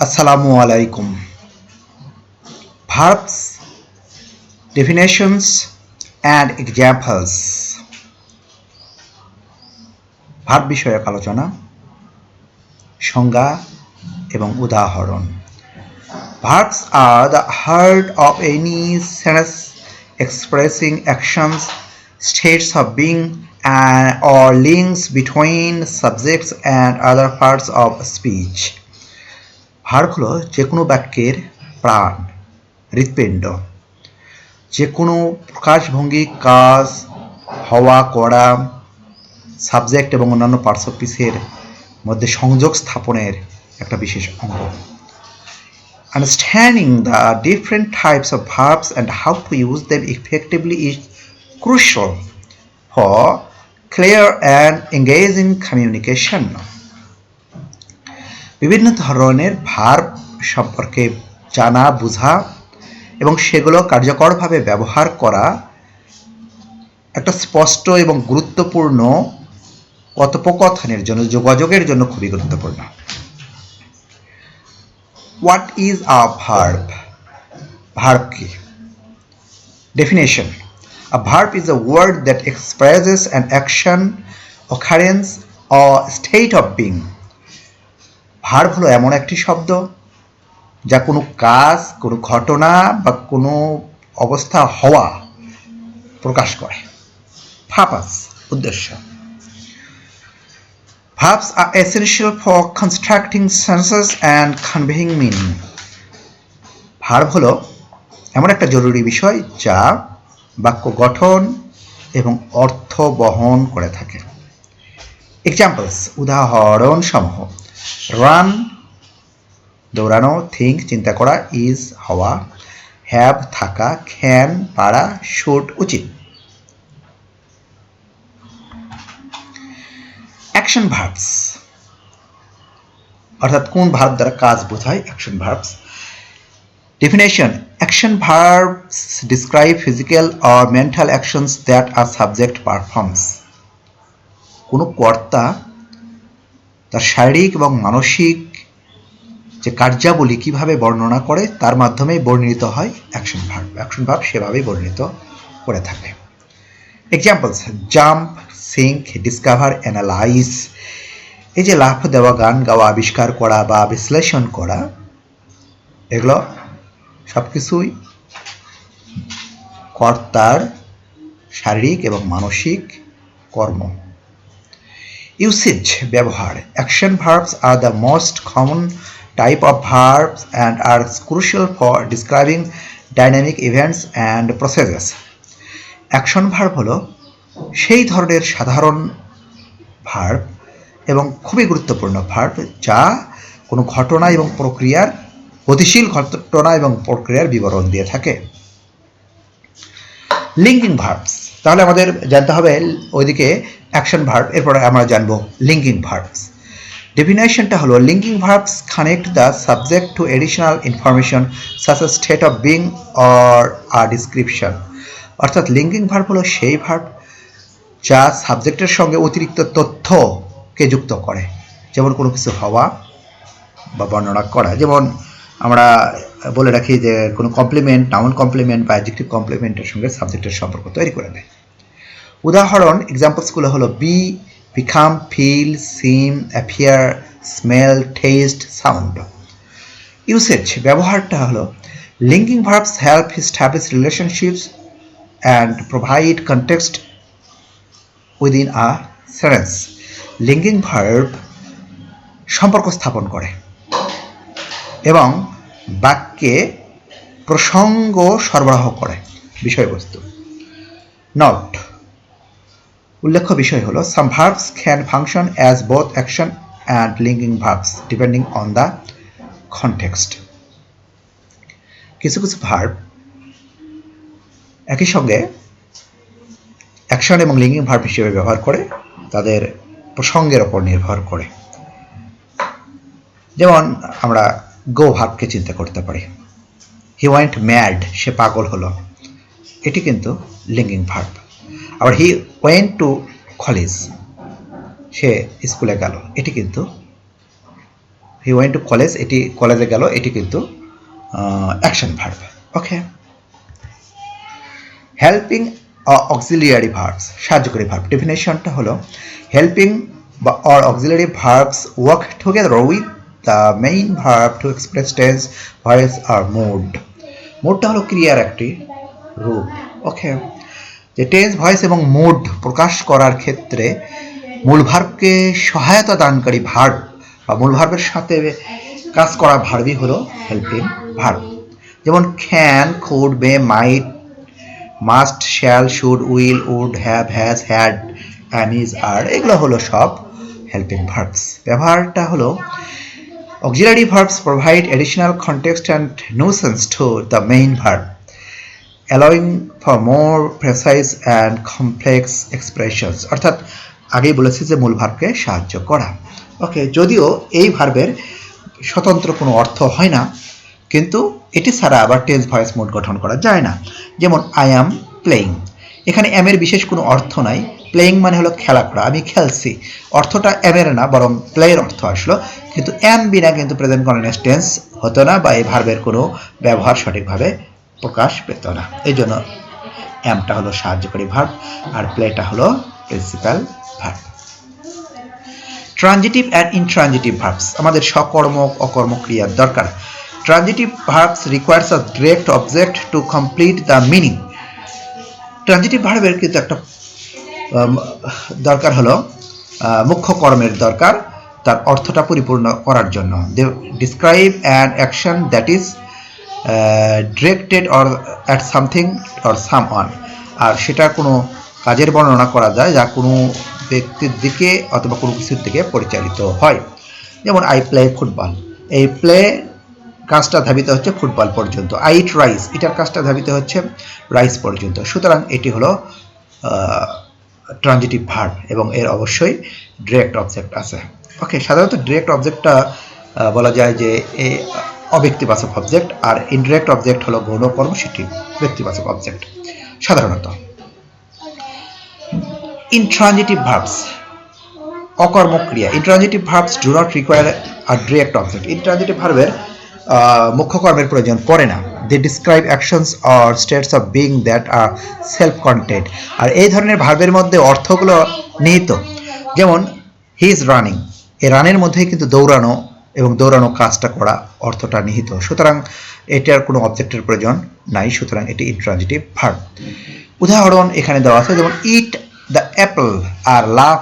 Assalamu alaikum. Verbs, definitions and examples. Verb বিষয়ক আলোচনা, সংজ্ঞা এবং উদাহরণ। Verbs are the heart of any sentence expressing actions, states of being, or links between subjects and other parts of speech. Verb হলো যে কোনো বাক্যের প্রাণ, হৃৎপিণ্ড। যে কোনো প্রকাশভঙ্গি, কাজ, হওয়া, করা, সাবজেক্ট এবং অন্যান্য পার্টস অফ স্পিচের মধ্যে সংযোগ স্থাপনের একটা বিশেষ অঙ্গ। Understanding the different types of verbs and how to use them effectively is crucial for clear and engaging communication. বিভিন্ন ধরনের ভার্ব সম্পর্কে জানা, বোঝা এবং সেগুলো কার্যকরভাবে ব্যবহার করা একটা স্পষ্ট এবং গুরুত্বপূর্ণ কথোপকথনের জন্য, যোগাযোগের জন্য খুবই গুরুত্বপূর্ণ। What is a verb? Verb কি? Definition: a verb is a word that expresses an action, occurrence or state of being. Verb হলো এমন একটি শব্দ যা কোনো কাজ, কোনো ঘটনা বা কোনো অবস্থা হওয়া প্রকাশ করে। Purpose, উদ্দেশ্য। Verbs are essential for constructing sentences and conveying meaning. Verb হলো এমন একটা জরুরি বিষয় যা বাক্য গঠন এবং অর্থ বহন করে থাকে। Examples, উদাহরণ সমূহ: রান, দৌড়ানো; থিঙ্ক, চিন্তা করা; ইজ, হওয়া; হ্যাভ, থাকা; ক্যান, পারা; শুড, উচিত। অ্যাকশন ভার্বস, অর্থাৎ কোন ভার্ব দ্বারা কাজ বোঝায়। Action verbs. Definition: action verbs describe physical or mental actions that a subject performs. কোনো কর্তা তার শারীরিক এবং মানসিক যে কার্যাবলী কিভাবে বর্ণনা করে তার মাধ্যমে বর্ণিত হয় অ্যাকশন ভার্ব। অ্যাকশন ভার্ব সেভাবেই বর্ণিত করে থাকে। Examples: jump, sink, discover, analyse. এই যে লাফ দেওয়া, গান গাওয়া, আবিষ্কার করা বা বিশ্লেষণ করা, এগুলো সবকিছুই কর্তার শারীরিক এবং মানসিক কর্ম। ইউসেজ, ব্যবহার। Action verbs are the most common type of verbs and are crucial for describing dynamic events and processes. Action verb হলো সেই ধরনের সাধারণ ভার্ব এবং খুবই গুরুত্বপূর্ণ ভার্ব যা কোনো ঘটনা এবং প্রক্রিয়ার, গতিশীল ঘটনা এবং প্রক্রিয়ার বিবরণ দিয়ে থাকে। লিঙ্কিং ভার্বস, তাহলে আমাদের জানতে হবে ওইদিকে অ্যাকশন ভার্ব, এরপরে আমরা জানবো লিঙ্কিং ভার্বস। ডেফিনেশনটা হলো linking verbs connect the subject to additional information such a state of being or a description. অর্থাৎ লিঙ্কিং ভার্ব হলো সেই ভার্ব যা সাবজেক্টের সঙ্গে অতিরিক্ত তথ্যকে যুক্ত করে, যেমন কোনো কিছু হওয়া বা বর্ণনা করা। যেমন আমরা বলে রাখি যে কোনো কমপ্লিমেন্ট, নাউন কমপ্লিমেন্ট বা অ্যাডজেক্টিভ কমপ্লিমেন্টের সঙ্গে সাবজেক্টের সম্পর্ক তৈরি করে দেয়। উদাহরণ, এক্সাম্পলসগুলো হলো B, become, feel, seem, appear, smell, taste, sound. Usage, ব্যবহারটা হলো linking verbs help establish relationships and provide context within a sentence. Linking verb সম্পর্ক স্থাপন করে এবং বাক্যে প্রসঙ্গ সরবরাহ করে, বিষয়বস্তু। নোট, উল্লেখ্য বিষয় হলো some verbs can function as both action and linking verbs depending on the context. কিছু কিছু ভার্ব একই সঙ্গে অ্যাকশন এবং লিঙ্কিং ভার্ব হিসেবে ব্যবহার করে, তাদের প্রসঙ্গের ওপর নির্ভর করে। যেমন আমরা গো ভার্বকে চিন্তা করতে পারি। হি ওয়েন্ট ম্যাড, সে পাগল হলো, এটি কিন্তু লিঙ্কিং ভার্ব। আবার হি ওয়েন্ট টু কলেজ, সে স্কুলে গেল, এটি কিন্তু হি ওয়েন্ট টু কলেজ, এটি কলেজে গেল, এটি কিন্তু action verb. Okay, helping auxiliary verbs, সাহায্যকারী ভার্ব। ডেফিনেশনটা হলো হেল্পিং বা or auxiliary verbs work together with the main verb to express tense, voice আর মুড। মুডটা হলো ক্রিয়ার একটি রূপ। ওকে, যে টেন্স, ভয়েস এবং মুড প্রকাশ করার ক্ষেত্রে মূল ভার্বকে সহায়তা দানকারী ভার্ব বা মূল ভার্বের সাথে কাজ করা ভার্বই হলো হেল্পিং ভার্ব। যেমন can, could, may, might, must, shall, should, will, would, have, has, had, and is, are, এগুলো হলো সব হেল্পিং ভার্বস। ব্যবহারটা হলো auxiliary verbs provide additional context and nuisance to the main verb, allowing for more precise and complex expressions. অর্থাৎ আগেই বলেছি যে মূল ভার্বকে সাহায্য করা। ওকে, যদিও এই ভার্বের স্বতন্ত্র কোনো অর্থ হয় না, কিন্তু এটি ছাড়া আবার টেন্স, ভয়েস, মুড গঠন করা যায় না। যেমন আই অ্যাম প্লেয়িং, এখানে এম এর বিশেষ কোনো অর্থ নাই। প্লেয়িং মানে হলো খেলা করা, আমি খেলছি, অর্থটা এম এর না বরং প্লেয়ের অর্থ আসলো, কিন্তু এম বিনা কিন্তু প্রেজেন্ট কন্টিনিউয়াস টেন্স হতো না বা এই ভার্বের কোনো ব্যবহার সঠিকভাবে প্রকাশ পেত না। এই জন্য এমটা হলো সাহায্যকারী ভার্ব আর প্লেটা হলো principal verb. Transitive and intransitive verbs, আমাদের সকর্ম অকর্ম ক্রিয়ার দরকার। Transitive verbs requires a direct object to complete the meaning. Transitive ভার্বের কিন্তু একটা দরকার হলো মুখ্য কর্মের দরকার তার অর্থটা পরিপূর্ণ করার জন্য। They describe an action that is directed or at something or someone, আর সেটা কোনো কাজের বর্ণনা করা যায় যা কোনো ব্যক্তির দিকে অথবা কোনো কিছুর দিকে পরিচালিত হয়। যেমন আই প্লে ফুটবল, এই প্লে কাজটা ধাবিত হচ্ছে ফুটবল পর্যন্ত। আই ইট রাইস, এটার কাজটা ধাবিত হচ্ছে রাইস পর্যন্ত। সুতরাং এটি হলো ট্রানজিটিভ ভার্ব এবং এর অবশ্যই ডিরেক্ট অবজেক্ট আছে। ওকে, সাধারণত ডিরেক্ট অবজেক্টটা বলা যায় যে অব্যক্তিবাচক অবজেক্ট, আর ইনডিরেক্ট অবজেক্ট হলো গৌণ কর্ম, সেটি ব্যক্তিবাচক অবজেক্ট সাধারণত। ইনট্রানজিটিভ ভার্বস, অকর্মক ক্রিয়া। Intransitive verbs do not require a direct object. ইনট্রানজিটিভ ভার্বের মুখ্য কর্মের প্রয়োজন পড়ে না। They describe actions or states of being that are self content, আর এই ধরনের ভার্বের মধ্যে অর্থগুলো নিহিত। যেমন হি ইজ রানিং, এই রানের মধ্যেই কিন্তু দৌড়ানো এবং দৌড়ানো কাজটা করা অর্থটা নিহিত। সুতরাং এটার কোনো অবজেক্টের প্রয়োজন নাই, সুতরাং এটি ইনট্রানজিটিভ ভার্ব। উদাহরণ এখানে দেওয়া আছে, যেমন ইট দ্য অ্যাপল আর love,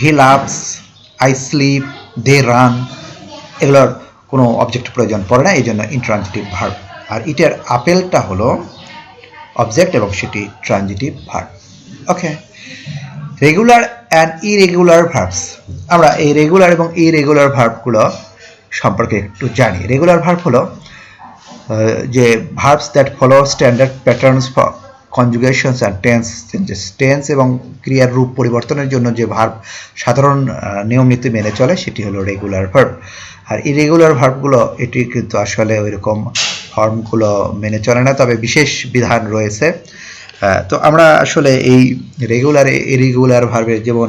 he loves, I sleep, they run, এগুলোর কোনো অবজেক্ট প্রয়োজন পড়ে না, এই জন্য ইনট্রানজিটিভ ভার্ব। আর ইটের আপেলটা হলো অবজেক্ট এবং সেটি transitive verb. Okay, regular and irregular verbs, আমরা এই রেগুলার এবং ইরেগুলার ভার্বগুলো সম্পর্কে একটু জানি। রেগুলার ভার্ব হলো যে verbs that follow standard patterns for conjugations and tense changes. Tense এবং ক্রিয়ার রূপ পরিবর্তনের জন্য যে ভার্ব সাধারণ নিয়ম নীতি মেনে চলে সেটি হলো রেগুলার ভার্ব। আর ইরেগুলার ভার্বগুলো এটি কিন্তু আসলে ওই রকম ফর্মগুলো মেনে চলে না, তবে বিশেষ বিধান রয়েছে। তো আমরা আসলে এই রেগুলার ইরেগুলার ভার্বের, যেমন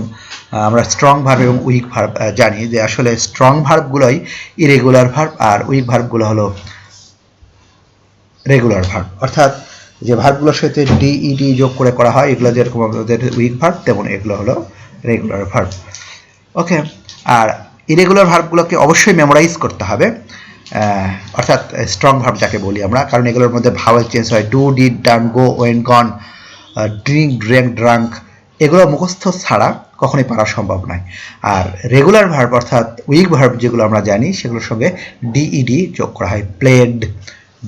আমরা স্ট্রং ভার্ব এবং উইক ভার্ব জানি, যে আসলে স্ট্রং ভার্বগুলোই ইরেগুলার ভার্ব আর উইক ভার্বগুলো হলো রেগুলার ভার্ব। অর্থাৎ যে ভার্বগুলোর সাথে ডিইডি যোগ করে করা হয় এগুলো যেরকম আমাদের উইক ভার্ব, তেমন এগুলো হলো রেগুলার ভার্ব। ওকে, আর ইরেগুলার ভার্বগুলোকে অবশ্যই মেমোরাইজ করতে হবে, অর্থাৎ স্ট্রং ভার্ব যাকে বলি আমরা, কারণ এগুলোর মধ্যে ভাওয়েল চেঞ্জ হয়। Do, did, done, go, went, gone, drink, drank, drunk, এগুলো মুখস্থ ছাড়া কখনোই পারা সম্ভব নয়। আর রেগুলার ভার্ব অর্থাৎ উইক ভার্ব যেগুলো আমরা জানি সেগুলোর সঙ্গে ডিইডি যোগ করা হয়। প্লেড,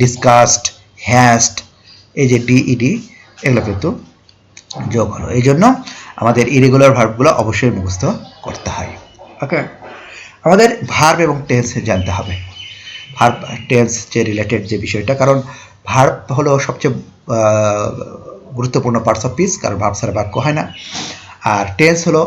ডিসকাস্ট, হ্যাস্ট, এই যে ডিইডি এগুলো কিন্তু যোগ হলো। এই জন্য আমাদের ইরেগুলার ভার্বগুলো অবশ্যই মুখস্থ করতে হয়। ওকে, আমাদের ভার্ব এবং টেন্স জানতে হবে। ভার্ব টেন্স যে রিলেটেড যে বিষয়টা, কারণ ভার্ব হলো সবচেয়ে গুরুত্বপূর্ণ পার্টস অফ স্পিচ, কারণ ভার্ব ছাড়া বাক্য হয় না। আর টেন্স হলো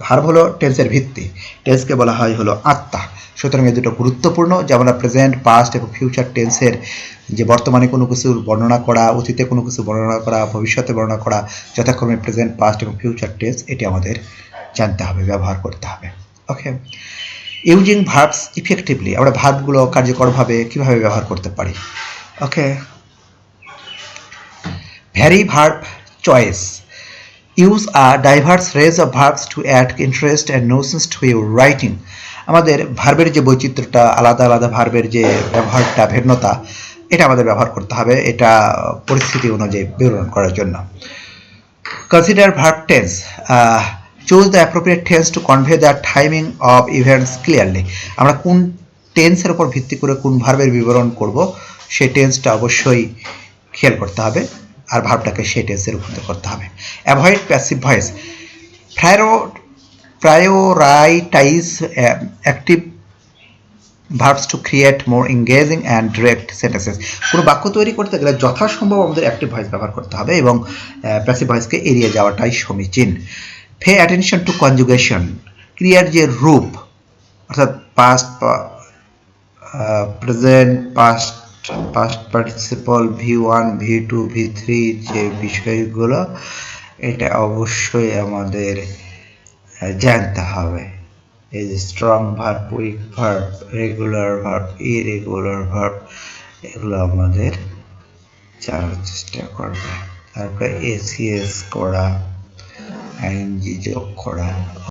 ভার্ব হলো টেন্সের ভিত্তি, টেন্সকে বলা হয় হলো আত্মা। সুতরাং এই দুটো গুরুত্বপূর্ণ, যেমন প্রেজেন্ট, পাস্ট এবং ফিউচার টেন্সের যে বর্তমানে কোনো কিছুর বর্ণনা করা, অতীতে কোনো কিছু বর্ণনা করা, ভবিষ্যতে বর্ণনা করা, যথাক্রমে প্রেজেন্ট, পাস্ট এবং ফিউচার টেন্স, এটি আমাদের জানতে হবে, ব্যবহার করতে হবে। ওকে, ইউজিং ভার্বস ইফেক্টিভলি, আমরা ভার্বগুলো কার্যকরভাবে কিভাবে ব্যবহার করতে পারি। Okay, vary verb choice, use a diverse range of verbs to add interest and notions to your writing. আমাদের ভার্বের যে বৈচিত্র্যটা, আলাদা আলাদা ভার্বের যে ব্যবহারটা, ভিন্নতা, এটা আমাদের ব্যবহার করতে হবে, এটা পরিস্থিতি অনুযায়ী বিবরণ করার জন্য। Consider verb tense, choose the appropriate tends to convey the timing of events clearly. আমরা কোন টেন্সের উপর ভিত্তি করে কোন ভার্বের বিবরণ করব, সেই টেন্সটা অবশ্যই খেয়াল করতে হবে, আর ভার্বটাকে সেই টেন্সের উপর করতে হবে। Avoid passive voice, prioritize active verbs to create more engaging and direct sentences. কোনো বাক্য তৈরি করতে গেলে যথাসম্ভব আমাদের অ্যাক্টিভ ভয়েস ব্যবহার করতে হবে এবং প্যাসিভ ভয়েসকে এড়িয়ে যাওয়াটাই সমীচীন। পে অ্যাটেনশন টু কনজুগেশন, ক্রিয়ার যে রূপ, অর্থাৎ past, present, past participle, V1, V2, V3 যে বিষয়গুলো, এটা অবশ্যই আমাদের জানতে হবে। এই যে strong verb, week verb, regular verb, irregular verb, এগুলো আমাদের জানার চেষ্টা করবে। তারপরে এসিএস করা, আইএনজি যোগ করা।